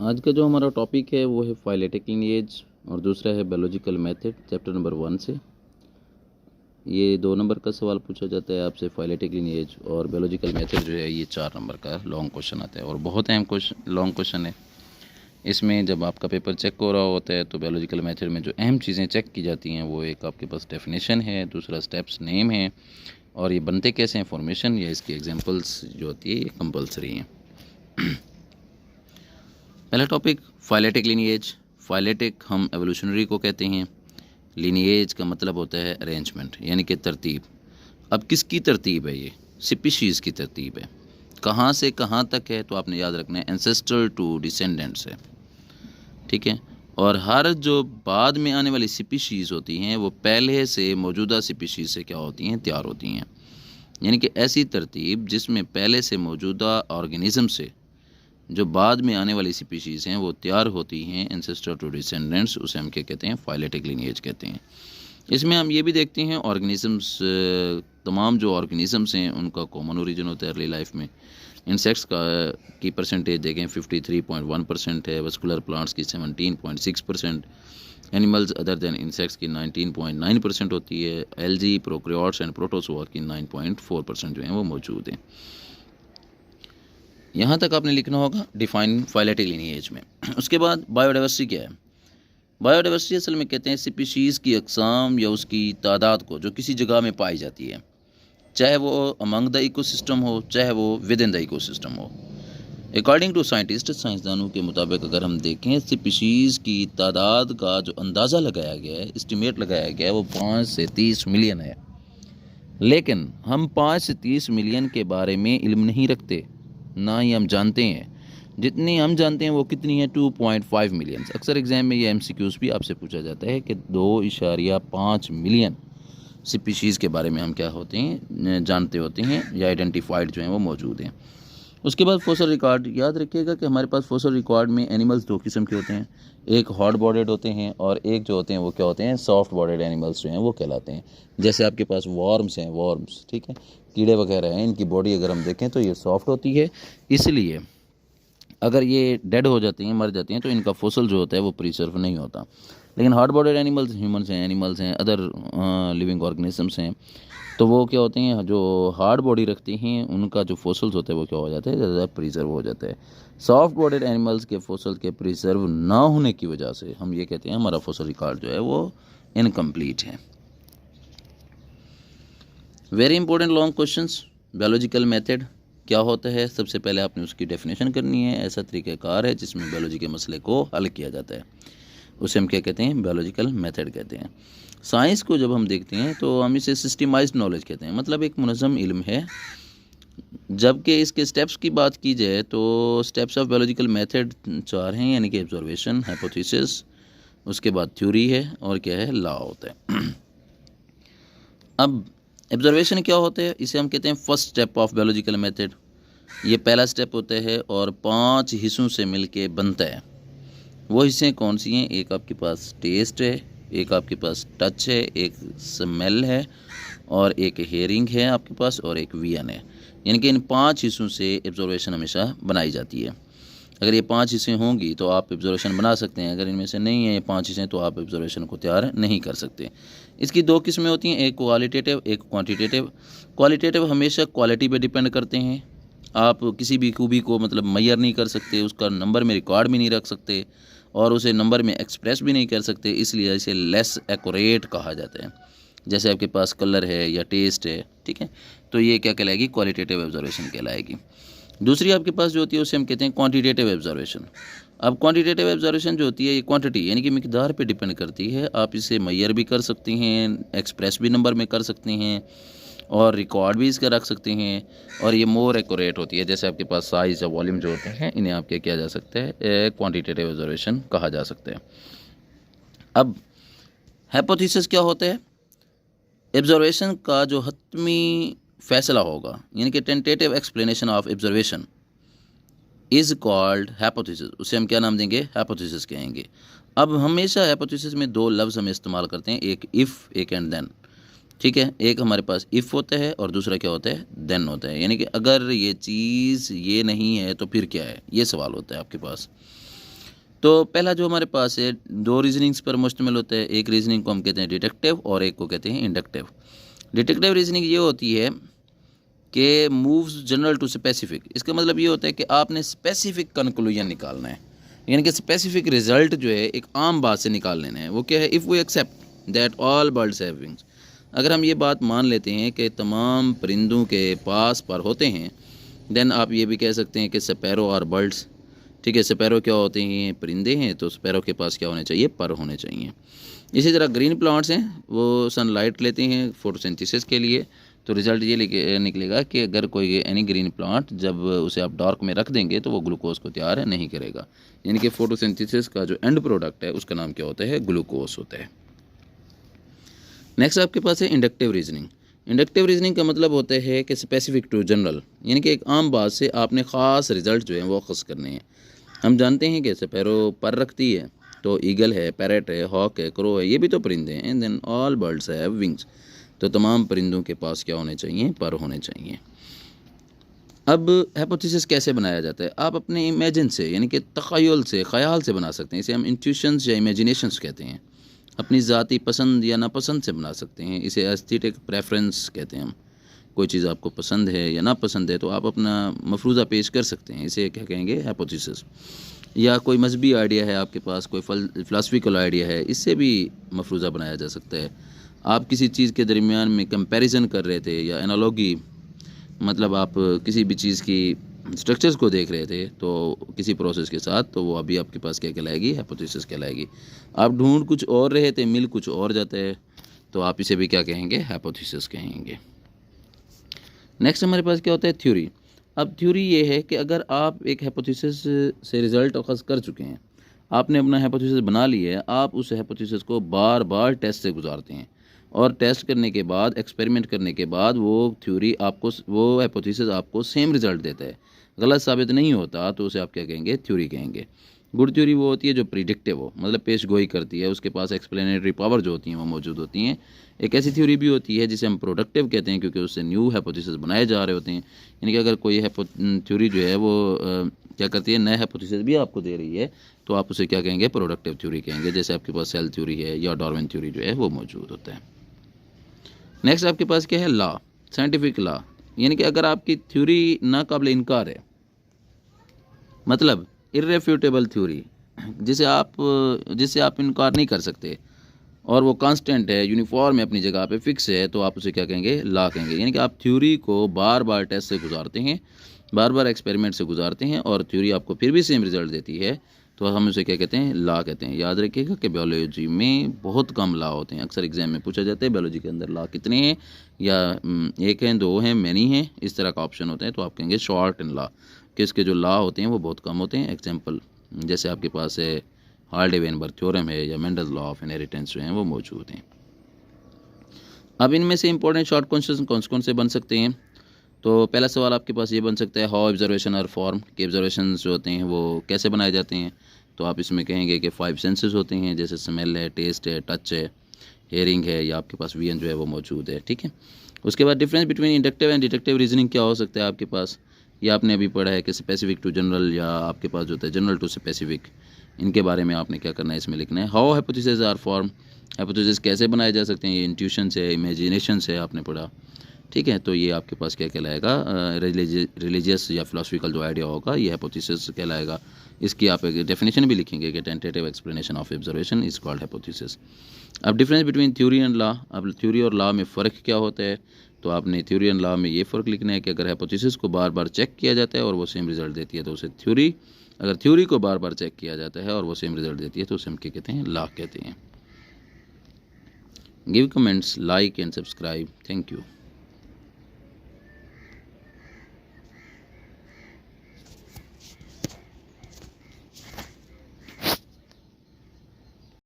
आज का जो हमारा टॉपिक है वो है फाइलेटिक लिनिएज और दूसरा है बायोलॉजिकल मेथड चैप्टर नंबर 1 से। ये 2 नंबर का सवाल पूछा जाता है आपसे। फाइलेटिक लिनिएज और बायोलॉजिकल मेथड जो है ये 4 नंबर का लॉन्ग क्वेश्चन आता है और बहुत अहम क्वेश्चन लॉन्ग क्वेश्चन है। इसमें जब आपका पेपर चेक हो रहा होता है तो बायोलॉजिकल मेथड में जो अहम चीज़ें चेक की जाती हैं वो एक आपके पास डेफिनेशन है, दूसरा स्टेप्स नेम है और ये बनते कैसे हैं फॉर्मेशन या इसकी एग्जांपल्स जो होती है ये कंपलसरी हैं। पहला टॉपिक फाइलेटिक लिनिएज। फाइलेटिक हम एवोल्यूशनरी को कहते हैं। लिनिएज का मतलब होता है अरेंजमेंट यानी कि तरतीब। अब किसकी तरतीब है? ये स्पीशीज़ की तरतीब है। कहाँ से कहाँ तक है तो आपने याद रखना है एंसेस्टर टू डिसेंडेंट्स है, ठीक है। और हर जो बाद में आने वाली स्पीशीज़ होती हैं वो पहले से मौजूदा स्पीशीज़ से क्या होती हैं? तैयार होती हैं। यानी कि ऐसी तरतीब जिसमें पहले से मौजूदा ऑर्गेनिज्म से जो बाद में आने वाली स्पीशीज़ हैं वो तैयार होती हैं एंसेस्टर टू डिसेंडेंट्स, उसे हम क्या कहते हैं? फाइलेटिक लिनिएज कहते हैं। इसमें हम ये भी देखते हैं ऑर्गेनिजम्स, तमाम जो ऑर्गेनिजम्स हैं उनका कॉमन ओरिजिन होता है अर्ली लाइफ में। इंसेक्ट्स की परसेंटेज देखें 53.1% है, वस्कुलर प्लांट्स की 17.6%, एनिमल्स अदर देन इंसेक्ट्स की 19.9% होती है, एल्गी, प्रोकैरियोट्स एंड प्रोटोजोआ की 9.4% जो हैं वो मौजूद हैं। यहाँ तक आपने लिखना होगा डिफाइन फाइलेटिक लिनिएज में। उसके बाद बायोडाइवर्सिटी क्या है? बायोडाइवर्सिटी असल में कहते हैं स्पीशीज़ की अक़साम या उसकी तादाद को जो किसी जगह में पाई जाती है, चाहे वो अमंग द इकोसिस्टम हो चाहे वो विद इन द इकोसिस्टम हो। अकॉर्डिंग टू साइंटिस्ट, साइंसदानों के मुताबिक अगर हम देखें स्पीशीज़ की तादाद का जो अंदाज़ा लगाया गया है, एस्टिमेट लगाया गया है, वो 5 से 30 मिलियन है। लेकिन हम 5 से 30 मिलियन के बारे में इल्म नहीं रखते, ना ही हम जानते हैं। जितनी हम जानते हैं वो कितनी है? 2.5 मिलियन। अक्सर एग्जाम में ये MCQs भी आपसे पूछा जाता है कि 2.5 मिलियन स्पीशीज़ के बारे में हम क्या होते हैं? जानते होते हैं या आइडेंटिफाइड जो हैं वो मौजूद हैं। उसके बाद फोसल रिकॉर्ड। याद रखिएगा कि हमारे पास फोसल रिकॉर्ड में एनिमल्स 2 किस्म के होते हैं, एक हार्ड बॉडेड होते हैं और एक जो होते हैं वो क्या होते हैं? सॉफ्ट बॉडेड एनिमल्स जो हैं वो कहलाते हैं। जैसे आपके पास वॉर्म्स हैं, वॉर्म्स, ठीक है, कीड़े वगैरह हैं, इनकी बॉडी अगर हम देखें तो ये सॉफ्ट होती है, इसलिए अगर ये डेड हो जाती हैं, मर जाती हैं, तो इनका फोसल जो होता है वो प्रिजर्व नहीं होता। लेकिन हार्ड बॉडेड एनिमल्स, ह्यूमन्स हैं, एनिमल्स हैं, अदर लिविंग ऑर्गेनिजम्स हैं, तो वो क्या होते हैं? जो हार्ड बॉडी रखती हैं उनका जो फोसल्स होता है वो क्या हो जाता है? ज़्यादा प्रिजर्व हो जाता है। सॉफ्ट बॉडेड एनिमल्स के फोसल के प्रिजर्व ना होने की वजह से हम ये कहते हैं हमारा फोसल रिकॉर्ड जो है वो इनकम्प्लीट है। Very important long questions. Biological method क्या होता है? सबसे पहले आपने उसकी डेफिनेशन करनी है। ऐसा तरीक़ाकार है जिसमें बायोलॉजी के मसले को हल किया जाता है, उसे हम क्या कहते हैं? बायोलॉजिकल मेथड कहते हैं। साइंस को जब हम देखते हैं तो हम इसे सिस्टमाइज्ड नॉलेज कहते हैं, मतलब एक मुनज़्ज़म इल्म है। जबकि इसके स्टेप्स की बात की जाए तो स्टेप्स ऑफ बायोलॉजिकल मेथड 4 हैं, यानी कि ऑब्जर्वेशन, हाइपोथेसिस, उसके बाद थ्योरी है और क्या है? लॉ होता है। अब ऑब्जर्वेशन क्या होता है? इसे हम कहते हैं first step of biological method. ये पहला स्टेप होता है और 5 हिस्सों से मिलके बनता है। वो हिस्से कौन सी हैं? एक आपके पास टेस्ट है, एक आपके पास टच है, एक स्मेल है और एक हेयरिंग है आपके पास और एक विजन है। यानी कि इन 5 हिस्सों से ऑब्जर्वेशन हमेशा बनाई जाती है। अगर ये 5 हिस्से होंगी तो आप ऑब्जर्वेशन बना सकते हैं, अगर इनमें से नहीं है ये 5 हिस्से तो आप ऑब्जर्वेशन को तैयार नहीं कर सकते। इसकी 2 किस्में होती हैं, एक क्वालिटेटिव, एक क्वांटिटेटिव। क्वालिटेटिव हमेशा क्वालिटी पे डिपेंड करते हैं। आप किसी भी खूबी को मतलब मैयर नहीं कर सकते, उसका नंबर में रिकॉर्ड भी नहीं रख सकते और उसे नंबर में एक्सप्रेस भी नहीं कर सकते, इसलिए इसे लेस एक्यूरेट कहा जाता है। जैसे आपके पास कलर है या टेस्ट है, ठीक है, तो ये क्या कहलाएगी? क्वालिटेटिव ऑब्जर्वेशन कहलाएगी। दूसरी आपके पास जो होती है उसे हम कहते हैं क्वांटिटेटिव ऑब्जर्वेशन। अब क्वांटिटेटिव ऑब्जर्वेशन जो होती है ये क्वांटिटी यानी कि मिकदार पे डिपेंड करती है। आप इसे मैयर भी कर सकते हैं, एक्सप्रेस भी नंबर में कर सकते हैं और रिकॉर्ड भी इसका रख सकते हैं और ये मोर एक्यूरेट होती है। जैसे आपके पास साइज़ या वॉल्यूम जो होते हैं इन्हें आप क्या किया जा सकता है? क्वांटिटेटिव ऑब्जर्वेशन कहा जा सकता है। अब हाइपोथेसिस क्या होता है? ऑब्जर्वेशन का जो हतमी फैसला होगा, यानी कि tentative explanation of observation is called hypothesis. उसे हम क्या नाम देंगे? हाइपोथेसिस कहेंगे। अब हमेशा हाइपोथेसिस में 2 लफ्ज़ हम इस्तेमाल करते हैं, एक इफ़, एक एंड देन, ठीक है। एक हमारे पास इफ़ होता है और दूसरा क्या होता है? देन होता है। यानी कि अगर ये चीज़ ये नहीं है तो फिर क्या है? ये सवाल होता है आपके पास। तो पहला जो हमारे पास है 2 रीजनिंग्स पर मुश्तमिल होता है। एक रीजनिंग को हम कहते हैं डिडक्टिव और एक को कहते हैं इंडक्टिव। डिडक्टिव रीजनिंग ये होती है कि मूव्स जनरल टू स्पेसिफिक। इसका मतलब ये होता है कि आपने स्पेसिफिक कंक्लूजन निकालना है, यानी कि स्पेसिफिक रिजल्ट जो है एक आम बात से निकाल लेना है। वो क्या है? If we accept that all birds have wings. अगर हम ये बात मान लेते हैं कि तमाम परिंदों के पास पर होते हैं, देन आप ये भी कह सकते हैं कि स्पैरो और बर्ड्स। ठीक है, स्पैरो क्या होते हैं? परिंदे हैं, तो स्पैरो के पास क्या होने चाहिए? पर होने चाहिए। इसी तरह ग्रीन प्लांट्स हैं, वो सनलाइट लेते हैं फोटोसिंथेसिस के लिए, तो रिज़ल्ट ये निकलेगा कि अगर कोई एनी ग्रीन प्लांट जब उसे आप डार्क में रख देंगे तो वो ग्लूकोज को तैयार नहीं करेगा, यानी कि फोटोसिंथेसिस का जो एंड प्रोडक्ट है उसका नाम क्या होता है? ग्लूकोज होता है। नेक्स्ट आपके पास है इंडक्टिव रीजनिंग। इंडक्टिव रीजनिंग का मतलब होता है कि स्पेसिफिक टू जनरल, यानी कि एक आम बात से आपने ख़ास रिजल्ट जो है वो ख़ास करने हैं। हम जानते हैं कि स्पैरो पर रखती है, तो ईगल है, पैरेट है, हॉक है, क्रो है, ये भी तो परिंदे हैं। And then all birds have wings, तो तमाम परिंदों के पास क्या होने चाहिए? पर होने चाहिए। अब हाइपोथेसिस कैसे बनाया जाता है? आप अपने इमेजिन से, यानी कि तख़य्युल से, ख़याल से बना सकते हैं। इसे हम इंट्यूशंस या इमेजिनेशंस कहते हैं। अपनी ज़ाती पसंद या नापसंद से बना सकते हैं। इसे एस्थेटिक प्रेफरेंस कहते हैं हम। कोई चीज़ आपको पसंद है या नापसंद है तो आप अपना मफरूज़ा पेश कर सकते हैं, इसे क्या कहेंगे? हाइपोथेसिस। या कोई मजहबी आइडिया है आपके पास, कोई फ़िलासफ़िकल आइडिया है, इससे भी मफरूज़ा बनाया जा सकता है। आप किसी चीज़ के दरमियान में कंपैरिजन कर रहे थे या एनालॉगी, मतलब आप किसी भी चीज़ की स्ट्रक्चर्स को देख रहे थे तो किसी प्रोसेस के साथ, तो वो अभी आपके पास क्या कहलाएगी? हाइपोथेसिस कहलाएगी। आप ढूंढ कुछ और रहे थे, मिल कुछ और जाता है, तो आप इसे भी क्या कहेंगे? हाइपोथेसिस कहेंगे। नेक्स्ट हमारे पास क्या होता है? थ्योरी। अब थ्योरी ये है कि अगर आप एक हाइपोथेसिस से रिज़ल्ट अखज़ कर चुके हैं, आपने अपना हाइपोथेसिस बना लिया है, आप उस हाइपोथेसिस को बार बार टेस्ट से गुजारते हैं, और टेस्ट करने के बाद, एक्सपेरिमेंट करने के बाद वो थ्योरी आपको, वो हाइपोथेसिस आपको सेम रिज़ल्ट देता है, गलत साबित नहीं होता, तो उसे आप क्या कहेंगे? थ्योरी कहेंगे। गुड थ्योरी वो होती है जो प्रिडिक्टिव हो, मतलब पेश गोई करती है, उसके पास एक्सप्लेनेटरी पावर जो होती हैं वो मौजूद होती हैं। एक ऐसी थ्योरी भी होती है जिसे हम प्रोडक्टिव कहते हैं, क्योंकि उससे न्यू हाइपोथेसिस बनाए जा रहे होते हैं। यानी कि अगर कोई थ्योरी जो है वो क्या करती है? नए हाइपोथेसिस भी आपको दे रही है, तो आप उसे क्या कहेंगे? प्रोडक्टिव थ्योरी कहेंगे। जैसे आपके पास सेल थ्योरी है या डार्विन थ्योरी जो है वो मौजूद होता है। नेक्स्ट आपके पास क्या है? लॉ, साइंटिफिक लॉ, यानी कि अगर आपकी थ्योरी नाकाबिल इनकार है, मतलब इर्रेफ्यूटेबल थ्योरी, जिसे आप इनकार नहीं कर सकते, और वो कांस्टेंट है, यूनिफॉर्म है, अपनी जगह पे फिक्स है, तो आप उसे क्या कहेंगे? लॉ कहेंगे। यानी कि आप थ्योरी को बार बार टेस्ट से गुजारते हैं, बार बार एक्सपेरिमेंट से गुजारते हैं, और थ्योरी आपको फिर भी सेम रिजल्ट देती है, तो हम उसे क्या कहते हैं? लॉ कहते हैं। याद रखिएगा कि बायोलॉजी में बहुत कम लॉ होते हैं। अक्सर एग्जाम में पूछा जाता है बायोलॉजी के अंदर लॉ कितने हैं, या एक हैं, दो हैं, मैनी हैं, इस तरह का ऑप्शन होता है, तो आप कहेंगे शॉर्ट इन लॉ, कि इसके जो लॉ होते हैं वो बहुत कम होते हैं। एग्जाम्पल जैसे आपके पास है हार्डे-वेनबर्ग थ्योरम है, या मेंडल लॉ ऑफ इनहेरिटेंस जो हैं वो मौजूद हैं। अब इनमें से इंपॉर्टेंट शॉर्ट क्वेश्चन कौन से बन सकते हैं? तो पहला सवाल आपके पास ये बन सकता है, हाउ ऑब्जर्वेशन आर फॉर्म, कि ऑब्जर्वेशन जो होते हैं वो कैसे बनाए जाते हैं। तो आप इसमें कहेंगे कि 5 सेंसेस होते हैं, जैसे स्मेल है, टेस्ट है, टच है, हेयरिंग है, या आपके पास विजन जो है वो मौजूद है। ठीक है, उसके बाद difference between inductive and deductive reasoning क्या हो सकता है आपके पास? ये आपने अभी पढ़ा है कि स्पेसिफिक टू जनरल, या आपके पास जो होता है जनरल टू स्पेसिफिक, इनके बारे में आपने क्या करना है? इसमें लिखना है। How hypothesis are form, hypothesis कैसे बनाए जा सकते हैं? ये इंट्यूशन से, इमेजिनेशन से आपने पढ़ा। ठीक है, तो ये आपके पास क्या कहलाएगा? रिलीजियस या फिलोसफिकल जो आइडिया होगा ये हाइपोथेसिस कहलाएगा। इसकी आप एक डेफिनेशन भी लिखेंगे कि tentative explanation of observation is called hypothesis. अब difference between theory and law, अब थ्योरी और लॉ में फ़र्क क्या होता है? तो आपने थ्योरी एंड लॉ में ये फ़र्क लिखना है कि अगर हाइपोथेसिस को बार बार चेक किया जाता है और वो सेम रिजल्ट देती है तो उसे थ्योरी, अगर थ्योरी को बार बार चेक किया जाता है और वो सेम रिजल्ट देती है तो उसे हम क्या कहते हैं? लॉ कहते हैं। Give comments, like and subscribe. Thank you.